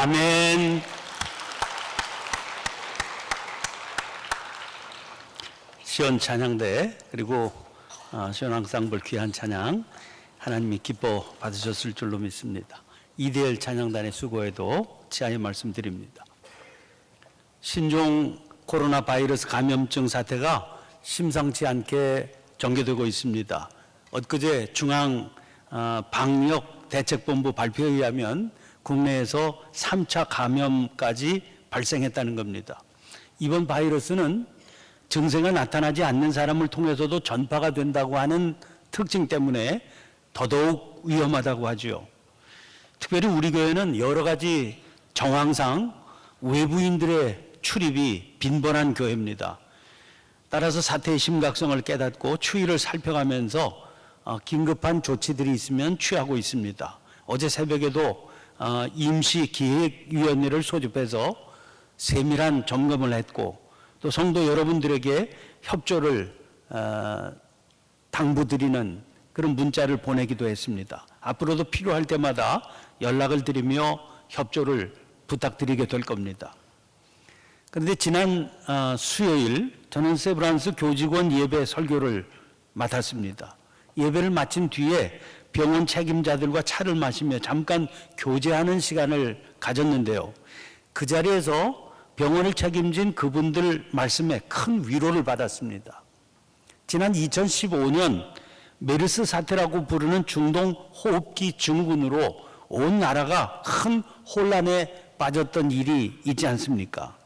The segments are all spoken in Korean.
아멘. 시온 찬양대 그리고 시온 앙상블 귀한 찬양 하나님이 기뻐 받으셨을 줄로 믿습니다. 이대열 찬양단의 수고에도 치하여 말씀드립니다. 신종 코로나 바이러스 감염증 사태가 심상치 않게 전개되고 있습니다. 엊그제 중앙 방역대책본부 발표에 의하면 국내에서 3차 감염까지 발생했다는 겁니다. 이번 바이러스는 증세가 나타나지 않는 사람을 통해서도 전파가 된다고 하는 특징 때문에 더더욱 위험하다고 하죠. 특별히 우리 교회는 여러 가지 정황상 외부인들의 출입이 빈번한 교회입니다. 따라서 사태의 심각성을 깨닫고 추이를 살펴가면서 긴급한 조치들이 있으면 취하고 있습니다. 어제 새벽에도 임시기획위원회를 소집해서 세밀한 점검을 했고 또 성도 여러분들에게 협조를 당부드리는 그런 문자를 보내기도 했습니다. 앞으로도 필요할 때마다 연락을 드리며 협조를 부탁드리게 될 겁니다. 그런데 지난 수요일 저는 세브란스 교직원 예배 설교를 맡았습니다. 예배를 마친 뒤에 병원 책임자들과 차를 마시며 잠깐 교제하는 시간을 가졌는데요. 그 자리에서 병원을 책임진 그분들 말씀에 큰 위로를 받았습니다. 지난 2015년 메르스 사태라고 부르는 중동 호흡기 증후군으로 온 나라가 큰 혼란에 빠졌던 일이 있지 않습니까?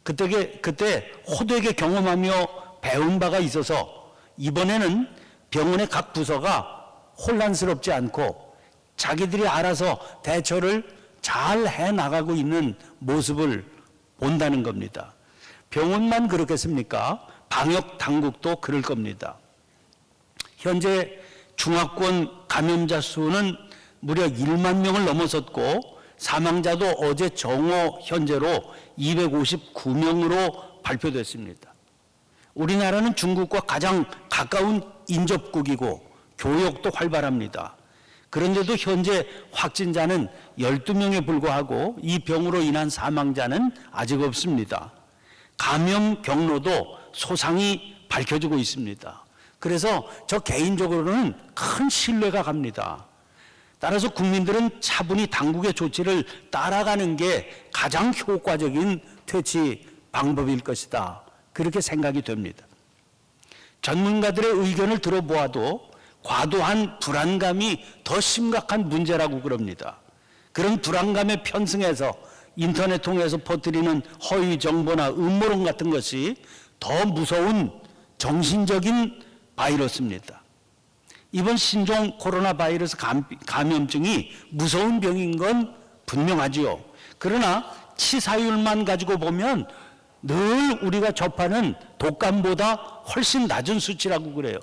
그때 호되게 경험하며 배운 바가 있어서 이번에는 병원의 각 부서가 혼란스럽지 않고 자기들이 알아서 대처를 잘 해나가고 있는 모습을 본다는 겁니다. 병원만 그렇겠습니까? 방역 당국도 그럴 겁니다. 현재 중화권 감염자 수는 무려 1만 명을 넘어섰고 사망자도 어제 정오 현재로 259명으로 발표됐습니다. 우리나라는 중국과 가장 가까운 인접국이고 교역도 활발합니다. 그런데도 현재 확진자는 12명에 불과하고 이 병으로 인한 사망자는 아직 없습니다. 감염 경로도 소상히 밝혀지고 있습니다. 그래서 저 개인적으로는 큰 신뢰가 갑니다. 따라서 국민들은 차분히 당국의 조치를 따라가는 게 가장 효과적인 퇴치 방법일 것이다. 그렇게 생각이 됩니다. 전문가들의 의견을 들어보아도 과도한 불안감이 더 심각한 문제라고 그럽니다. 그런 불안감에 편승해서 인터넷 통해서 퍼뜨리는 허위 정보나 음모론 같은 것이 더 무서운 정신적인 바이러스입니다. 이번 신종 코로나 바이러스 감염증이 무서운 병인 건 분명하지요. 그러나 치사율만 가지고 보면 늘 우리가 접하는 독감보다 훨씬 낮은 수치라고 그래요.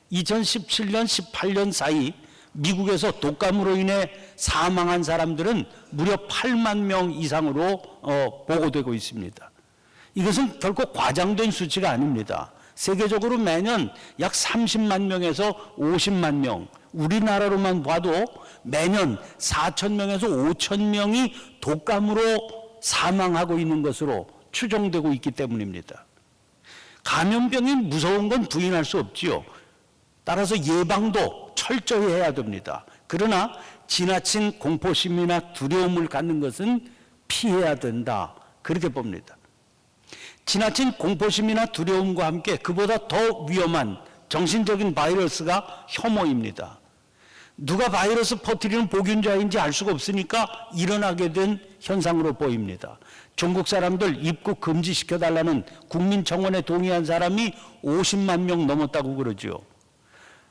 2017년, 18년 사이 미국에서 독감으로 인해 사망한 사람들은 무려 8만 명 이상으로 보고되고 있습니다. 이것은 결코 과장된 수치가 아닙니다. 세계적으로 매년 약 30만 명에서 50만 명, 우리나라로만 봐도 매년 4천 명에서 5천 명이 독감으로 사망하고 있는 것으로 추정되고 있기 때문입니다. 감염병이 무서운 건 부인할 수 없지요. 따라서 예방도 철저히 해야 됩니다. 그러나 지나친 공포심이나 두려움을 갖는 것은 피해야 된다. 그렇게 봅니다. 지나친 공포심이나 두려움과 함께 그보다 더 위험한 정신적인 바이러스가 혐오입니다. 누가 바이러스 퍼뜨리는 복균자인지 알 수가 없으니까 일어나게 된 현상으로 보입니다. 중국 사람들 입국 금지시켜달라는 국민청원에 동의한 사람이 50만 명 넘었다고 그러죠.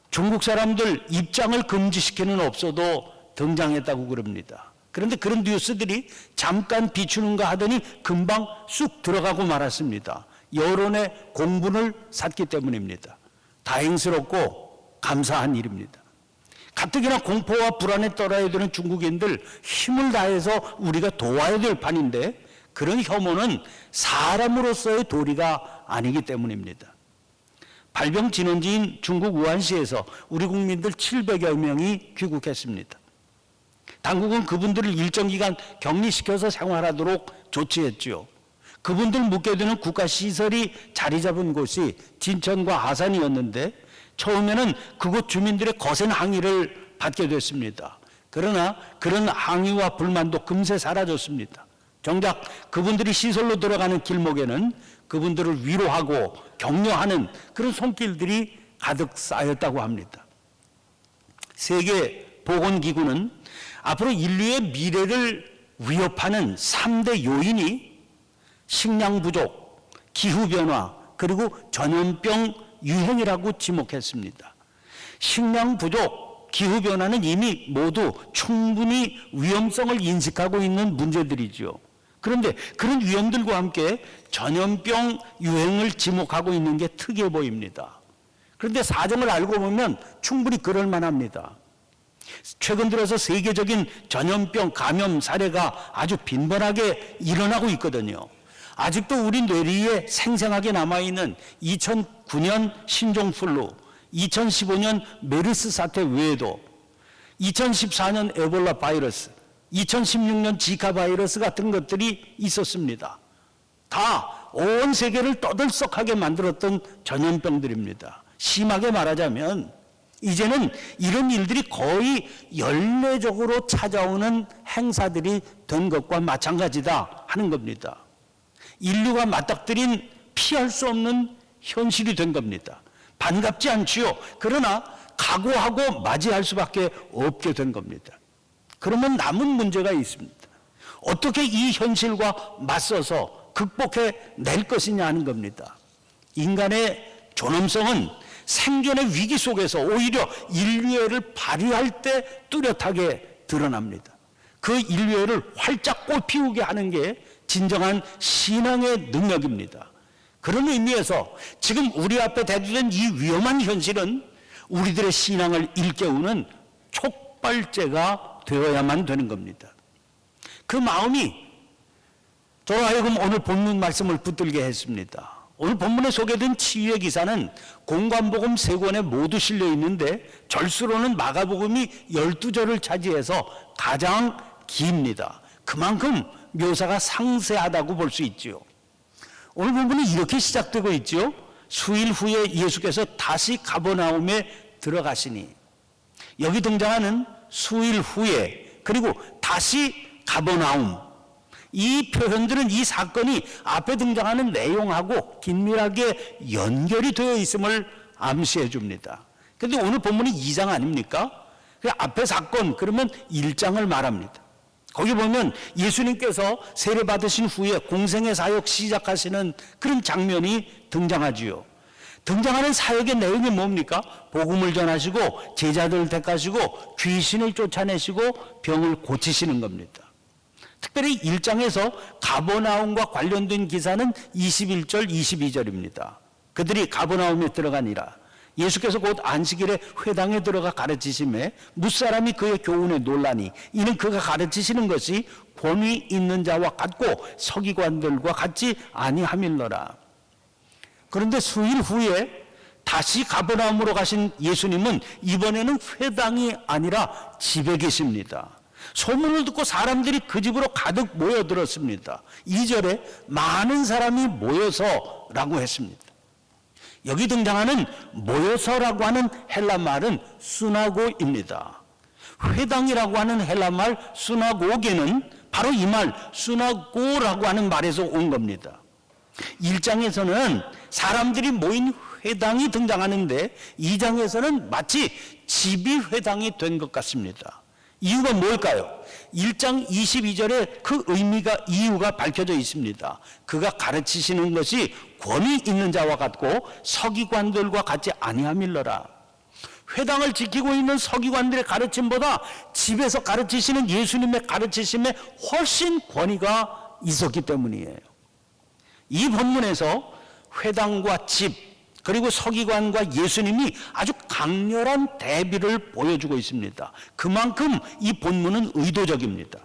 중국 사람들 입장을 금지시키는 업소도 등장했다고 그럽니다. 그런데 그런 뉴스들이 잠깐 비추는가 하더니 금방 쑥 들어가고 말았습니다. 여론의 공분을 샀기 때문입니다. 다행스럽고 감사한 일입니다. 가뜩이나 공포와 불안에 떨어야 되는 중국인들 힘을 다해서 우리가 도와야 될 판인데 그런 혐오는 사람으로서의 도리가 아니기 때문입니다. 발병 진원지인 중국 우한시에서 우리 국민들 700여 명이 귀국했습니다. 당국은 그분들을 일정 기간 격리시켜서 생활하도록 조치했지요. 그분들 묵게 되는 국가시설이 자리 잡은 곳이 진천과 하산이었는데 처음에는 그곳 주민들의 거센 항의를 받게 됐습니다. 그러나 그런 항의와 불만도 금세 사라졌습니다. 정작 그분들이 시설로 들어가는 길목에는 그분들을 위로하고 격려하는 그런 손길들이 가득 쌓였다고 합니다. 세계보건기구는 앞으로 인류의 미래를 위협하는 3대 요인이 식량 부족, 기후변화, 그리고 전염병 유행이라고 지목했습니다. 식량 부족, 기후변화는 이미 모두 충분히 위험성을 인식하고 있는 문제들이죠. 그런데 그런 위험들과 함께 전염병 유행을 지목하고 있는 게 특이해 보입니다. 그런데 사정을 알고 보면 충분히 그럴 만합니다. 최근 들어서 세계적인 전염병 감염 사례가 아주 빈번하게 일어나고 있거든요. 아직도 우리 뇌리에 생생하게 남아있는 2009년 신종플루, 2015년 메르스 사태 외에도 2014년 에볼라 바이러스, 2016년 지카 바이러스 같은 것들이 있었습니다. 다 온 세계를 떠들썩하게 만들었던 전염병들입니다. 심하게 말하자면 이제는 이런 일들이 거의 연례적으로 찾아오는 행사들이 된 것과 마찬가지다 하는 겁니다. 인류가 맞닥뜨린 피할 수 없는 현실이 된 겁니다. 반갑지 않지요. 그러나 각오하고 맞이할 수밖에 없게 된 겁니다. 그러면 남은 문제가 있습니다. 어떻게 이 현실과 맞서서 극복해 낼 것이냐 하는 겁니다. 인간의 존엄성은 생존의 위기 속에서 오히려 인류애를 발휘할 때 뚜렷하게 드러납니다. 그 인류애를 활짝 꽃피우게 하는 게 진정한 신앙의 능력입니다. 그런 의미에서 지금 우리 앞에 대두된 이 위험한 현실은 우리들의 신앙을 일깨우는 촉발제가 되어야만 되는 겁니다. 그 마음이 저로 하여금 오늘 본문 말씀을 붙들게 했습니다. 오늘 본문에 소개된 치유의 기사는 공관복음 3권에 모두 실려 있는데 절수로는 마가복음이 12절을 차지해서 가장 깁니다. 그만큼 묘사가 상세하다고 볼 수 있지요. 오늘 본문이 이렇게 시작되고 있죠. 수일 후에 예수께서 다시 가버나움에 들어가시니, 여기 등장하는 수일 후에 그리고 다시 가버나움, 이 표현들은 이 사건이 앞에 등장하는 내용하고 긴밀하게 연결이 되어 있음을 암시해 줍니다. 그런데 오늘 본문이 2장 아닙니까? 그 앞에 사건 그러면 1장을 말합니다. 거기 보면 예수님께서 세례 받으신 후에 공생의 사역 시작하시는 그런 장면이 등장하지요. 등장하는 사역의 내용이 뭡니까? 복음을 전하시고 제자들을 택하시고 귀신을 쫓아내시고 병을 고치시는 겁니다. 특별히 1장에서 가버나움과 관련된 기사는 21절, 22절입니다. 그들이 가버나움에 들어가니라. 예수께서 곧 안식일에 회당에 들어가 가르치심에 뭇사람이 그의 교훈에 놀라니 이는 그가 가르치시는 것이 권위 있는 자와 같고 서기관들과 같지 아니함일러라. 그런데 수일 후에 다시 가버나움으로 가신 예수님은 이번에는 회당이 아니라 집에 계십니다. 소문을 듣고 사람들이 그 집으로 가득 모여들었습니다. 2절에 많은 사람이 모여서라고 했습니다. 여기 등장하는 모여서라고 하는 헬라말은 수나고입니다. 회당이라고 하는 헬라말 수나고게는 바로 이 말 수나고라고 하는 말에서 온 겁니다. 1장에서는 사람들이 모인 회당이 등장하는데 2장에서는 마치 집이 회당이 된 것 같습니다. 이유가 뭘까요? 1장 22절에 그 의미가 이유가 밝혀져 있습니다. 그가 가르치시는 것이 권위 있는 자와 같고 서기관들과 같지 아니함일러라. 회당을 지키고 있는 서기관들의 가르침보다 집에서 가르치시는 예수님의 가르치심에 훨씬 권위가 있었기 때문이에요. 이 본문에서 회당과 집 그리고 서기관과 예수님이 아주 강렬한 대비를 보여주고 있습니다. 그만큼 이 본문은 의도적입니다.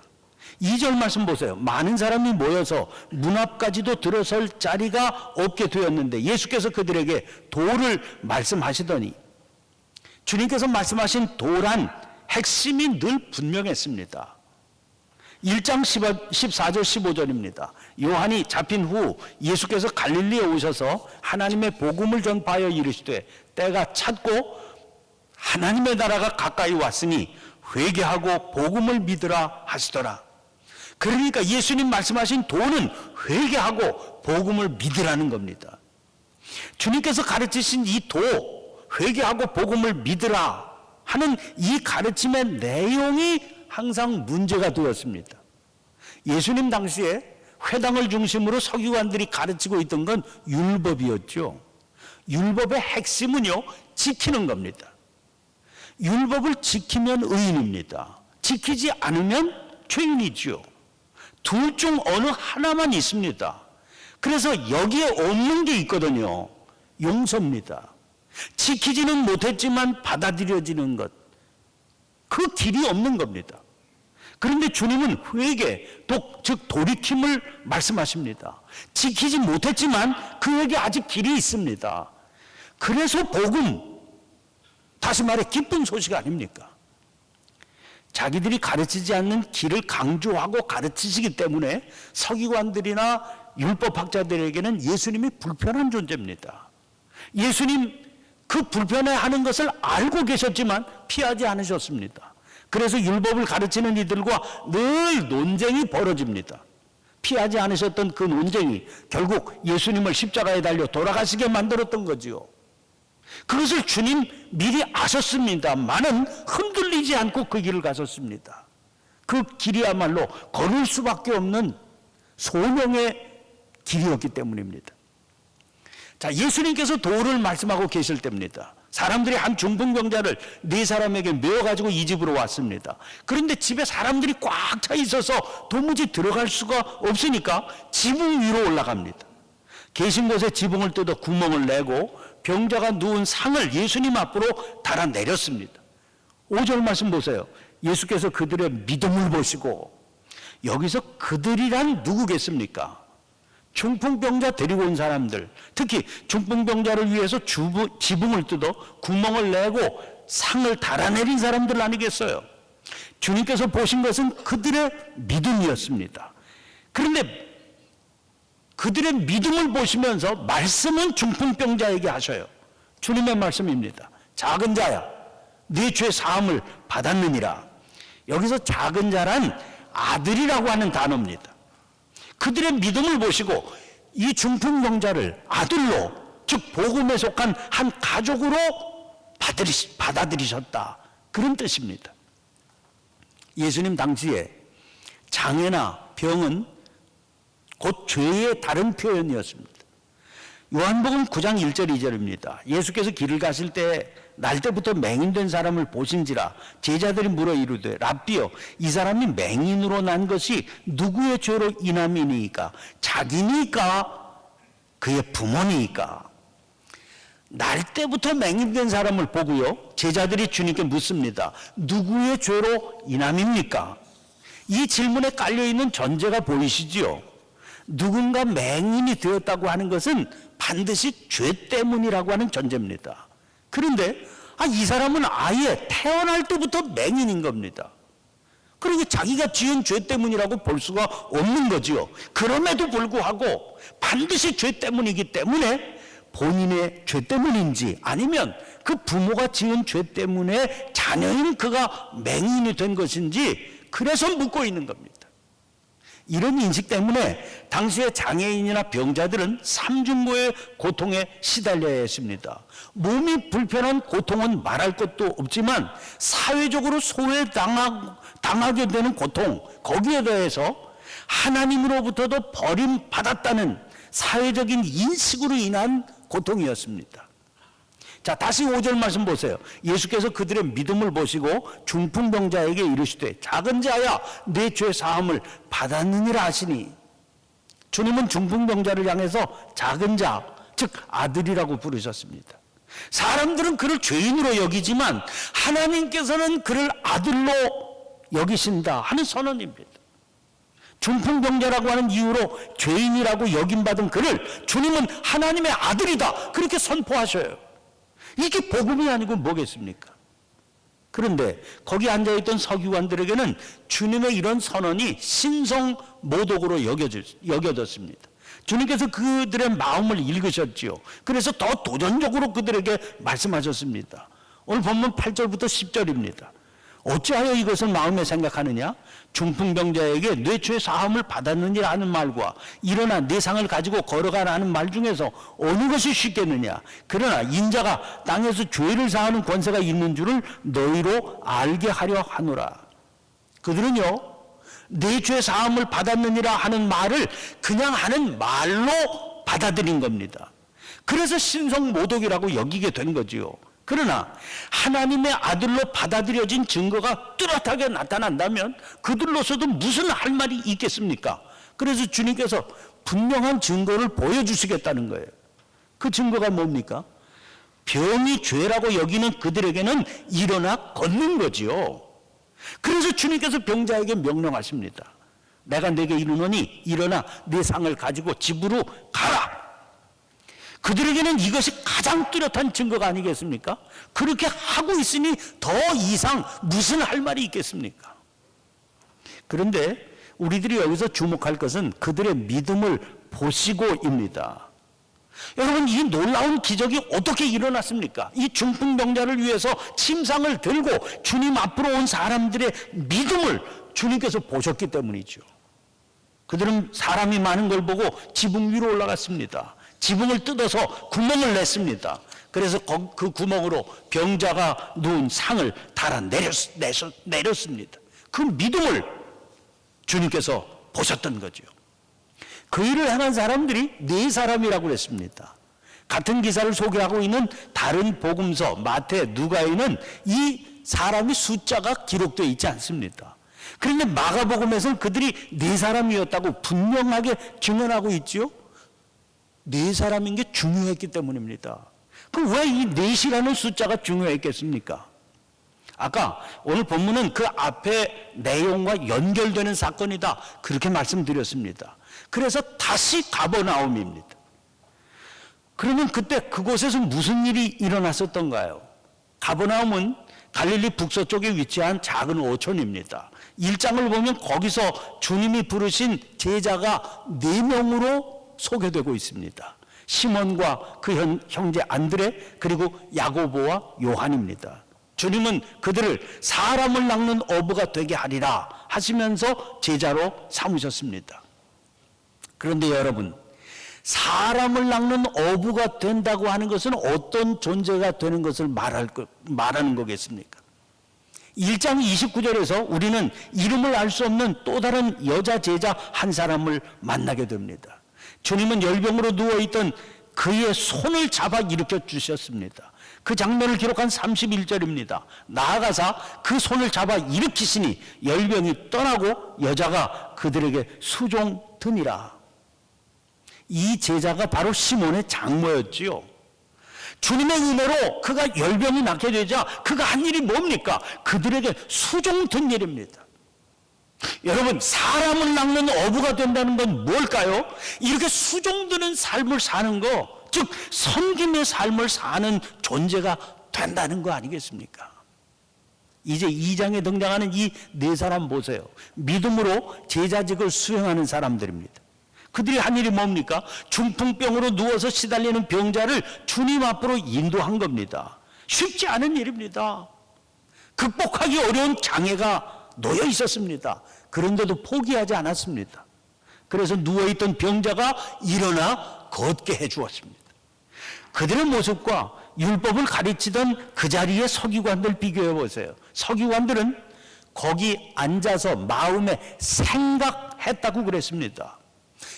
2절 말씀 보세요. 많은 사람이 모여서 문 앞까지도 들어설 자리가 없게 되었는데 예수께서 그들에게 도를 말씀하시더니, 주님께서 말씀하신 도란 핵심이 늘 분명했습니다. 1장 14절 15절입니다. 요한이 잡힌 후 예수께서 갈릴리에 오셔서 하나님의 복음을 전파하여 이르시되 때가 찼고 하나님의 나라가 가까이 왔으니 회개하고 복음을 믿으라 하시더라. 그러니까 예수님 말씀하신 도는 회개하고 복음을 믿으라는 겁니다. 주님께서 가르치신 이 도, 회개하고 복음을 믿으라 하는 이 가르침의 내용이 항상 문제가 되었습니다. 예수님 당시에 회당을 중심으로 서기관들이 가르치고 있던 건 율법이었죠. 율법의 핵심은요, 지키는 겁니다. 율법을 지키면 의인입니다. 지키지 않으면 죄인이죠. 둘 중 어느 하나만 있습니다. 그래서 여기에 없는 게 있거든요. 용서입니다. 지키지는 못했지만 받아들여지는 것. 그 길이 없는 겁니다. 그런데 주님은 회개, 즉 돌이킴을 말씀하십니다. 지키지 못했지만 그에게 아직 길이 있습니다. 그래서 복음, 다시 말해 기쁜 소식 아닙니까? 자기들이 가르치지 않는 길을 강조하고 가르치시기 때문에 서기관들이나 율법학자들에게는 예수님이 불편한 존재입니다. 예수님 그 불편해하는 것을 알고 계셨지만 피하지 않으셨습니다. 그래서 율법을 가르치는 이들과 늘 논쟁이 벌어집니다. 피하지 않으셨던 그 논쟁이 결국 예수님을 십자가에 달려 돌아가시게 만들었던 거지요. 그것을 주님 미리 아셨습니다만은 흔들리지 않고 그 길을 가셨습니다. 그 길이야말로 걸을 수밖에 없는 소명의 길이었기 때문입니다. 자, 예수님께서 도를 말씀하고 계실 때입니다. 사람들이 한 중풍병자를 4사람에게 메어가지고 이 집으로 왔습니다. 그런데 집에 사람들이 꽉 차 있어서 도무지 들어갈 수가 없으니까 지붕 위로 올라갑니다. 계신 곳에 지붕을 뜯어 구멍을 내고 병자가 누운 상을 예수님 앞으로 달아 내렸습니다. 5절 말씀 보세요. 예수께서 그들의 믿음을 보시고, 여기서 그들이란 누구겠습니까? 중풍병자 데리고 온 사람들, 특히 중풍병자를 위해서 지붕을 뜯어 구멍을 내고 상을 달아내린 사람들 아니겠어요? 주님께서 보신 것은 그들의 믿음이었습니다. 그런데 그들의 믿음을 보시면서 말씀은 중풍병자에게 하셔요. 주님의 말씀입니다. 작은 자야, 네 죄 사함을 받았느니라. 여기서 작은 자란 아들이라고 하는 단어입니다. 그들의 믿음을 보시고 이 중풍병자를 아들로, 즉 복음에 속한 한 가족으로 받아들이셨다. 그런 뜻입니다. 예수님 당시에 장애나 병은 곧 죄의 다른 표현이었습니다. 요한복음 9장 1절 2절입니다. 예수께서 길을 가실 때 날때부터 맹인된 사람을 보신지라 제자들이 물어 이르되 랍비여, 이 사람이 맹인으로 난 것이 누구의 죄로 인함이니까? 자기니까? 그의 부모니까? 날때부터 맹인된 사람을 보고요, 제자들이 주님께 묻습니다. 누구의 죄로 인함입니까? 이 질문에 깔려있는 전제가 보이시지요? 누군가 맹인이 되었다고 하는 것은 반드시 죄 때문이라고 하는 전제입니다. 그런데 이 사람은 아예 태어날 때부터 맹인인 겁니다. 그러니까 자기가 지은 죄 때문이라고 볼 수가 없는 거지요. 그럼에도 불구하고 반드시 죄 때문이기 때문에 본인의 죄 때문인지 아니면 그 부모가 지은 죄 때문에 자녀인 그가 맹인이 된 것인지 그래서 묻고 있는 겁니다. 이런 인식 때문에 당시의 장애인이나 병자들은 삼중고의 고통에 시달려야 했습니다. 몸이 불편한 고통은 말할 것도 없지만 사회적으로 소외당하게 되는 고통, 거기에 더해서 하나님으로부터도 버림받았다는 사회적인 인식으로 인한 고통이었습니다. 자, 다시 5절 말씀 보세요. 예수께서 그들의 믿음을 보시고 중풍병자에게 이르시되 작은 자야, 내 죄 사함을 받았느니라 하시니, 주님은 중풍병자를 향해서 작은 자, 즉 아들이라고 부르셨습니다. 사람들은 그를 죄인으로 여기지만 하나님께서는 그를 아들로 여기신다 하는 선언입니다. 중풍병자라고 하는 이유로 죄인이라고 여김받은 그를 주님은 하나님의 아들이다, 그렇게 선포하셔요. 이게 복음이 아니고 뭐겠습니까? 그런데 거기 앉아있던 서기관들에게는 주님의 이런 선언이 신성모독으로 여겨졌습니다. 주님께서 그들의 마음을 읽으셨지요. 그래서 더 도전적으로 그들에게 말씀하셨습니다. 오늘 본문 8절부터 10절입니다. 어찌하여 이것을 마음에 생각하느냐? 중풍병자에게 뇌초의 사함을 받았느니라 하는 말과 일어나 내 상을 가지고 걸어가라는 말 중에서 어느 것이 쉽겠느냐? 그러나 인자가 땅에서 죄를 사하는 권세가 있는 줄을 너희로 알게 하려 하노라. 그들은요, 내 죄 사함을 받았느니라 하는 말을 그냥 하는 말로 받아들인 겁니다. 그래서 신성모독이라고 여기게 된 거지요. 그러나 하나님의 아들로 받아들여진 증거가 뚜렷하게 나타난다면 그들로서도 무슨 할 말이 있겠습니까? 그래서 주님께서 분명한 증거를 보여주시겠다는 거예요. 그 증거가 뭡니까? 병이 죄라고 여기는 그들에게는 일어나 걷는 거지요. 그래서 주님께서 병자에게 명령하십니다. 내가 내게 이르노니 일어나 네 상을 가지고 집으로 가라. 그들에게는 이것이 가장 뚜렷한 증거가 아니겠습니까? 그렇게 하고 있으니 더 이상 무슨 할 말이 있겠습니까? 그런데 우리들이 여기서 주목할 것은 그들의 믿음을 보시고입니다. 여러분, 이 놀라운 기적이 어떻게 일어났습니까? 이 중풍병자를 위해서 침상을 들고 주님 앞으로 온 사람들의 믿음을 주님께서 보셨기 때문이죠. 그들은 사람이 많은 걸 보고 지붕 위로 올라갔습니다. 지붕을 뜯어서 구멍을 냈습니다. 그래서 그 구멍으로 병자가 누운 상을 달아 내렸습니다. 그 믿음을 주님께서 보셨던 거죠. 그 일을 행한 사람들이 4사람이라고 그랬습니다. 같은 기사를 소개하고 있는 다른 복음서 마태, 누가에는 이 사람이 숫자가 기록되어 있지 않습니다. 그런데 마가복음에서는 그들이 4사람이었다고 분명하게 증언하고 있지요. 4사람인 게 중요했기 때문입니다. 그럼 왜 이 4이라는 숫자가 중요했겠습니까? 아까 오늘 본문은 그 앞에 내용과 연결되는 사건이다, 그렇게 말씀드렸습니다. 그래서 다시 가버나움입니다. 그러면 그때 그곳에서 무슨 일이 일어났었던가요? 가버나움은 갈릴리 북서쪽에 위치한 작은 오촌입니다. 1장을 보면 거기서 주님이 부르신 제자가 4명으로 소개되고 있습니다. 시몬과 그 형제 안드레, 그리고 야고보와 요한입니다. 주님은 그들을 사람을 낚는 어부가 되게 하리라 하시면서 제자로 삼으셨습니다. 그런데 여러분, 사람을 낚는 어부가 된다고 하는 것은 어떤 존재가 되는 것을 말하는 거겠습니까? 1장 29절에서 우리는 이름을 알 수 없는 또 다른 여자 제자 한 사람을 만나게 됩니다. 주님은 열병으로 누워있던 그의 손을 잡아 일으켜 주셨습니다. 그 장면을 기록한 31절입니다. 나아가사 그 손을 잡아 일으키시니 열병이 떠나고 여자가 그들에게 수종드니라. 이 제자가 바로 시몬의 장모였지요. 주님의 은혜로 그가 열병이 낫게 되자 그가 한 일이 뭡니까? 그들에게 수종든 일입니다. 여러분, 사람을 낚는 어부가 된다는 건 뭘까요? 이렇게 수종드는 삶을 사는 거, 즉 섬김의 삶을 사는 존재가 된다는 거 아니겠습니까? 이제 2장에 등장하는 이 4사람 보세요. 믿음으로 제자직을 수행하는 사람들입니다. 그들이 한 일이 뭡니까? 중풍병으로 누워서 시달리는 병자를 주님 앞으로 인도한 겁니다. 쉽지 않은 일입니다. 극복하기 어려운 장애가 놓여 있었습니다. 그런데도 포기하지 않았습니다. 그래서 누워있던 병자가 일어나 걷게 해주었습니다. 그들의 모습과 율법을 가르치던 그 자리에 서기관들 비교해 보세요. 서기관들은 거기 앉아서 마음에 생각했다고 그랬습니다.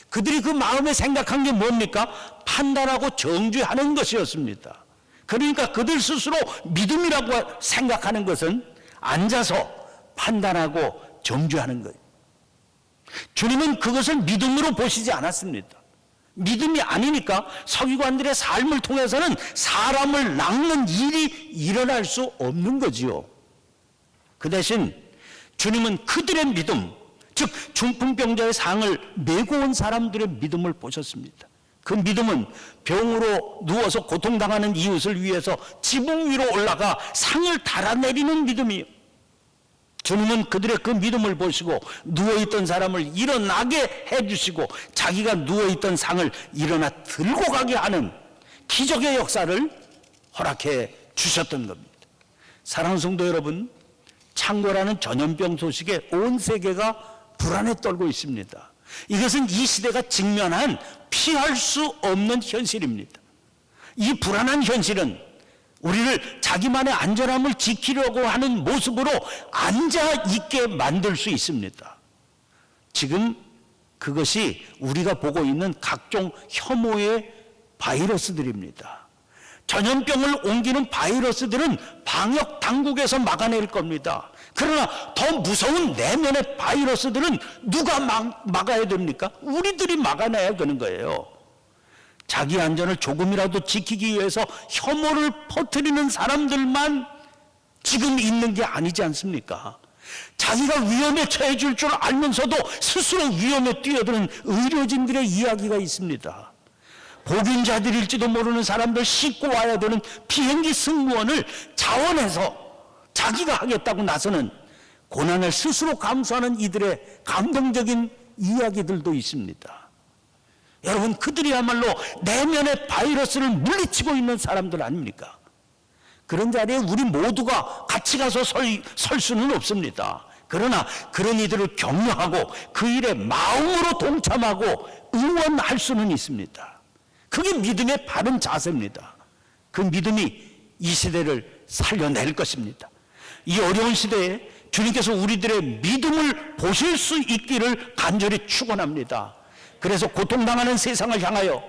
그들이 그 마음에 생각한 게 뭡니까? 판단하고 정죄하는 것이었습니다. 그러니까 그들 스스로 믿음이라고 생각하는 것은 앉아서 판단하고 정죄하는 거예요. 주님은 그것을 믿음으로 보시지 않았습니다. 믿음이 아니니까 서기관들의 삶을 통해서는 사람을 낚는 일이 일어날 수 없는 거지요. 그 대신 주님은 그들의 믿음, 즉 중풍병자의 상을 메고 온 사람들의 믿음을 보셨습니다. 그 믿음은 병으로 누워서 고통당하는 이웃을 위해서 지붕 위로 올라가 상을 달아내리는 믿음이요. 주님은 그들의 그 믿음을 보시고 누워있던 사람을 일어나게 해주시고 자기가 누워있던 상을 일어나 들고 가게 하는 기적의 역사를 허락해 주셨던 겁니다. 사랑하는 성도 여러분, 창고라는 전염병 소식에 온 세계가 불안에 떨고 있습니다. 이것은 이 시대가 직면한 피할 수 없는 현실입니다. 이 불안한 현실은 우리를 자기만의 안전함을 지키려고 하는 모습으로 앉아있게 만들 수 있습니다. 지금 그것이 우리가 보고 있는 각종 혐오의 바이러스들입니다. 전염병을 옮기는 바이러스들은 방역 당국에서 막아낼 겁니다. 그러나 더 무서운 내면의 바이러스들은 누가 막아야 됩니까? 우리들이 막아내야 되는 거예요. 자기 안전을 조금이라도 지키기 위해서 혐오를 퍼뜨리는 사람들만 지금 있는 게 아니지 않습니까? 자기가 위험에 처해질 줄 알면서도 스스로 위험에 뛰어드는 의료진들의 이야기가 있습니다. 복인자들일지도 모르는 사람들 싣고 와야 되는 비행기 승무원을 자원해서 자기가 하겠다고 나서는 고난을 스스로 감수하는 이들의 감동적인 이야기들도 있습니다. 여러분, 그들이야말로 내면의 바이러스를 물리치고 있는 사람들 아닙니까? 그런 자리에 우리 모두가 같이 가서 설 수는 없습니다. 그러나 그런 이들을 격려하고 그 일에 마음으로 동참하고 응원할 수는 있습니다. 그게 믿음의 바른 자세입니다. 그 믿음이 이 시대를 살려낼 것입니다. 이 어려운 시대에 주님께서 우리들의 믿음을 보실 수 있기를 간절히 축원합니다. 그래서 고통당하는 세상을 향하여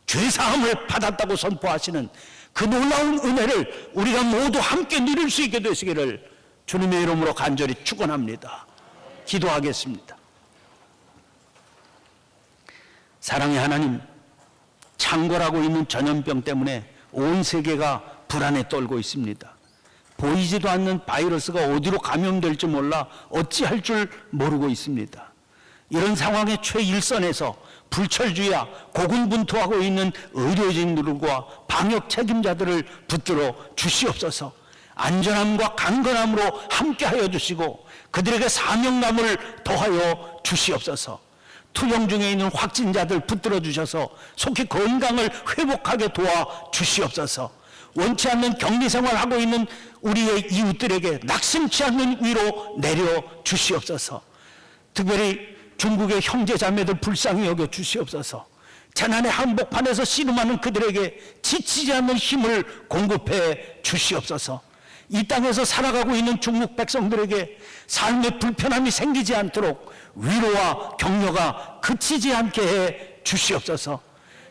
죄사함을 받았다고 선포하시는 그 놀라운 은혜를 우리가 모두 함께 누릴 수 있게 되시기를 주님의 이름으로 간절히 축원합니다. 기도하겠습니다. 사랑의 하나님, 창궐하고 있는 전염병 때문에 온 세계가 불안에 떨고 있습니다. 보이지도 않는 바이러스가 어디로 감염될지 몰라 어찌할 줄 모르고 있습니다. 이런 상황의 최일선에서 불철주야 고군분투하고 있는 의료진들과 방역 책임자들을 붙들어 주시옵소서. 안전함과 강건함으로 함께하여 주시고 그들에게 사명감을 더하여 주시옵소서. 투병 중에 있는 확진자들 붙들어 주셔서 속히 건강을 회복하게 도와 주시옵소서. 원치 않는 격리생활하고 있는 우리의 이웃들에게 낙심치 않는 위로 내려 주시옵소서. 특별히 중국의 형제자매들 불쌍히 여겨 주시옵소서. 재난의 한복판에서 씨름하는 그들에게 지치지 않는 힘을 공급해 주시옵소서. 이 땅에서 살아가고 있는 중국 백성들에게 삶의 불편함이 생기지 않도록 위로와 격려가 그치지 않게 해 주시옵소서.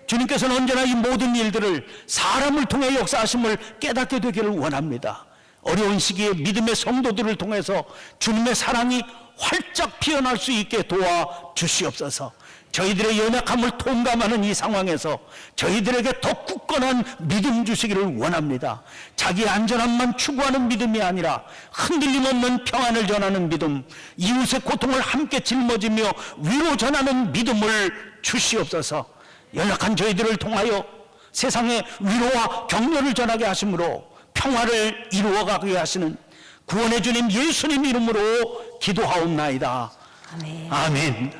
주님께서는 언제나 이 모든 일들을 사람을 통해 역사하심을 깨닫게 되기를 원합니다. 어려운 시기에 믿음의 성도들을 통해서 주님의 사랑이 활짝 피어날 수 있게 도와 주시옵소서. 저희들의 연약함을 통감하는 이 상황에서 저희들에게 더 굳건한 믿음 주시기를 원합니다. 자기 안전함만 추구하는 믿음이 아니라 흔들림 없는 평안을 전하는 믿음, 이웃의 고통을 함께 짊어지며 위로 전하는 믿음을 주시옵소서. 연약한 저희들을 통하여 세상에 위로와 격려를 전하게 하심으로 평화를 이루어가게 하시는 구원의 주님 예수님 이름으로 기도하옵나이다. 아멘. 아멘.